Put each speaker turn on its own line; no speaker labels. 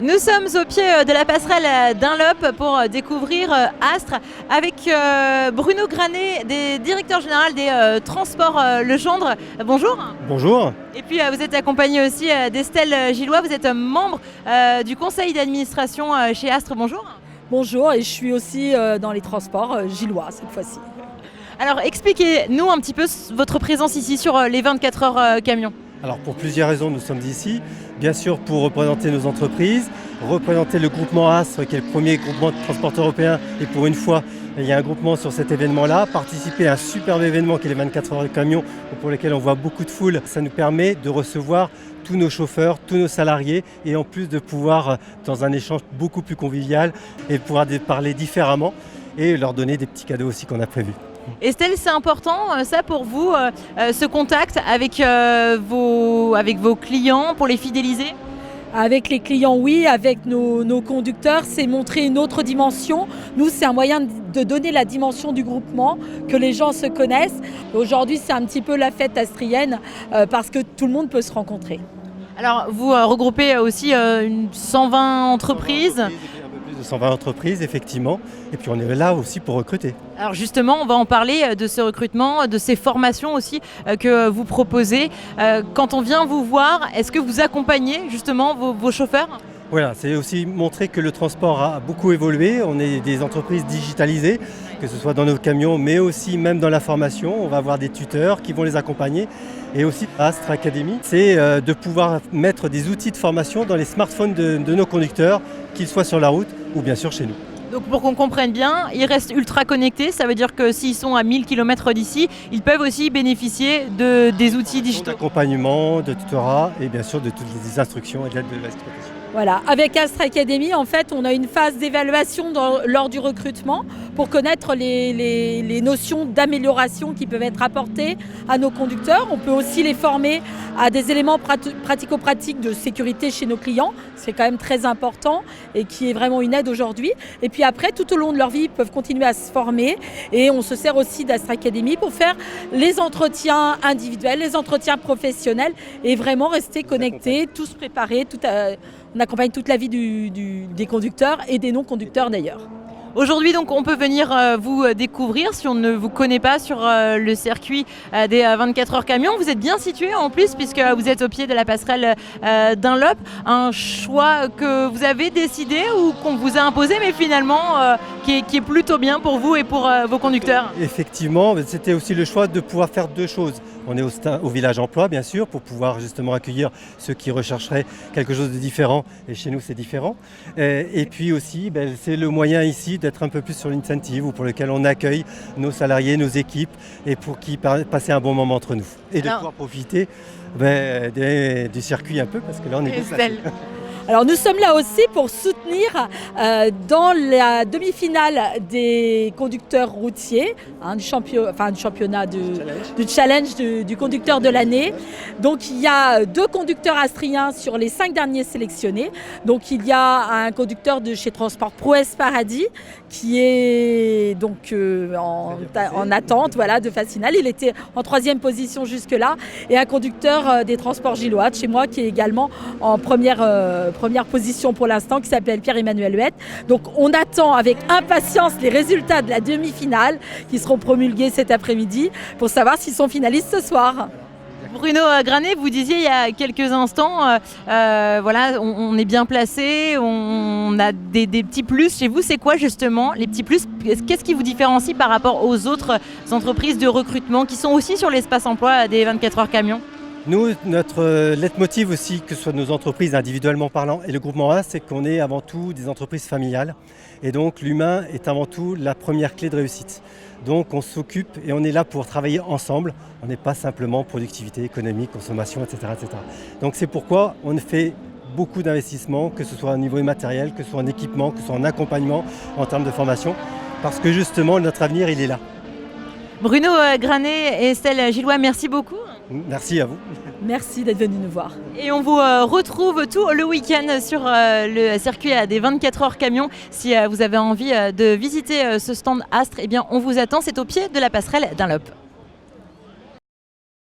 Nous sommes au pied de la passerelle Dunlop pour découvrir Astre avec Bruno Granet, directeur général des Transports Legendre. Bonjour.
Bonjour.
Et puis vous êtes accompagné aussi d'Estelle Gillois, vous êtes membre du conseil d'administration chez Astre. Bonjour.
Bonjour, et je suis aussi dans les transports Gillois cette fois-ci.
Alors expliquez-nous un petit peu votre présence ici sur les 24 heures camions.
Alors pour plusieurs raisons nous sommes ici, bien sûr pour représenter nos entreprises, représenter le groupement Astre qui est le premier groupement de transporteurs européens et pour une fois il y a un groupement sur cet événement-là, participer à un superbe événement qui est les 24 heures camions pour lequel on voit beaucoup de foule, ça nous permet de recevoir tous nos chauffeurs, tous nos salariés et en plus de pouvoir dans un échange beaucoup plus convivial et de pouvoir parler différemment et leur donner des petits cadeaux aussi qu'on a prévus.
Estelle, c'est important ça pour vous, ce contact avec vos clients pour les fidéliser ?
Avec les clients, oui. Avec nos conducteurs, c'est montrer une autre dimension. Nous, c'est un moyen de donner la dimension du groupement, que les gens se connaissent. Aujourd'hui, c'est un petit peu la fête astrienne parce que tout le monde peut se rencontrer.
Alors, vous regroupez aussi 120 entreprises.
De 120 entreprises, effectivement. Et puis on est là aussi pour recruter.
Alors justement, on va en parler de ce recrutement, de ces formations aussi que vous proposez. Quand on vient vous voir, est-ce que vous accompagnez justement vos chauffeurs ?
Voilà, c'est aussi montrer que le transport a beaucoup évolué. On est des entreprises digitalisées, que ce soit dans nos camions, mais aussi même dans la formation. On va avoir des tuteurs qui vont les accompagner. Et aussi Astre Academy, c'est de pouvoir mettre des outils de formation dans les smartphones de nos conducteurs, qu'ils soient sur la route ou bien sûr chez nous.
Donc pour qu'on comprenne bien, ils restent ultra connectés, ça veut dire que s'ils sont à 1000 km d'ici, ils peuvent aussi bénéficier des outils digitaux.
D'accompagnement, de tutorat et bien sûr de toutes les instructions et de l'aide de l'exploitation.
Voilà, avec Astre Academy, en fait, on a une phase d'évaluation lors du recrutement pour connaître les notions d'amélioration qui peuvent être apportées à nos conducteurs. On peut aussi les former à des éléments pratico-pratiques de sécurité chez nos clients, c'est quand même très important et qui est vraiment une aide aujourd'hui. Et puis après, tout au long de leur vie, ils peuvent continuer à se former et on se sert aussi d'Astre Academy pour faire les entretiens individuels, les entretiens professionnels et vraiment rester connectés, tous préparés, on accompagne toute la vie des conducteurs et des non-conducteurs d'ailleurs.
Aujourd'hui, donc, on peut venir vous découvrir si on ne vous connaît pas sur le circuit des 24 heures camions. Vous êtes bien situé en plus puisque vous êtes au pied de la passerelle Dunlop. Un choix que vous avez décidé ou qu'on vous a imposé mais finalement qui est plutôt bien pour vous et pour vos conducteurs.
Effectivement, c'était aussi le choix de pouvoir faire deux choses. On est au village emploi bien sûr pour pouvoir justement accueillir ceux qui rechercheraient quelque chose de différent et chez nous c'est différent. Et puis aussi c'est le moyen ici d'être un peu plus sur l'incentive ou pour lequel on accueille nos salariés, nos équipes et pour qu'ils passent un bon moment entre nous. Et de pouvoir profiter du circuit un peu parce que là on est bien placé.
Alors nous sommes là aussi pour soutenir dans la demi-finale des conducteurs routiers, du championnat du challenge du conducteur de l'année. Donc il y a 2 conducteurs astriens sur les 5 derniers sélectionnés. Donc il y a un conducteur de chez Transport Prouesse Paradis qui est donc en attente de phase finale. Il était en 3e position jusque-là. Et un conducteur des Transports Gillois de chez moi qui est également en première position pour l'instant, qui s'appelle Pierre-Emmanuel Huette. Donc on attend avec impatience les résultats de la demi-finale qui seront promulgués cet après-midi pour savoir s'ils sont finalistes ce soir.
Bruno Granet, vous disiez il y a quelques instants, on est bien placé, on a des petits plus. Chez vous, c'est quoi justement les petits plus ? Qu'est-ce qui vous différencie par rapport aux autres entreprises de recrutement qui sont aussi sur l'espace emploi des 24 heures camions ?
Nous, notre leitmotiv aussi, que ce soit nos entreprises individuellement parlant et le groupement A, c'est qu'on est avant tout des entreprises familiales. Et donc l'humain est avant tout la première clé de réussite. Donc on s'occupe et on est là pour travailler ensemble. On n'est pas simplement productivité économique, consommation, etc. Donc c'est pourquoi on fait beaucoup d'investissements, que ce soit au niveau matériel, que ce soit en équipement, que ce soit en accompagnement, en termes de formation. Parce que justement, notre avenir, il est là.
Bruno Granet et Estelle Gillois, merci beaucoup.
Merci à vous.
Merci d'être venu nous voir.
Et on vous retrouve tout le week-end sur le circuit des 24 heures camions. Si vous avez envie de visiter ce stand Astre, on vous attend. C'est au pied de la passerelle Dunlop.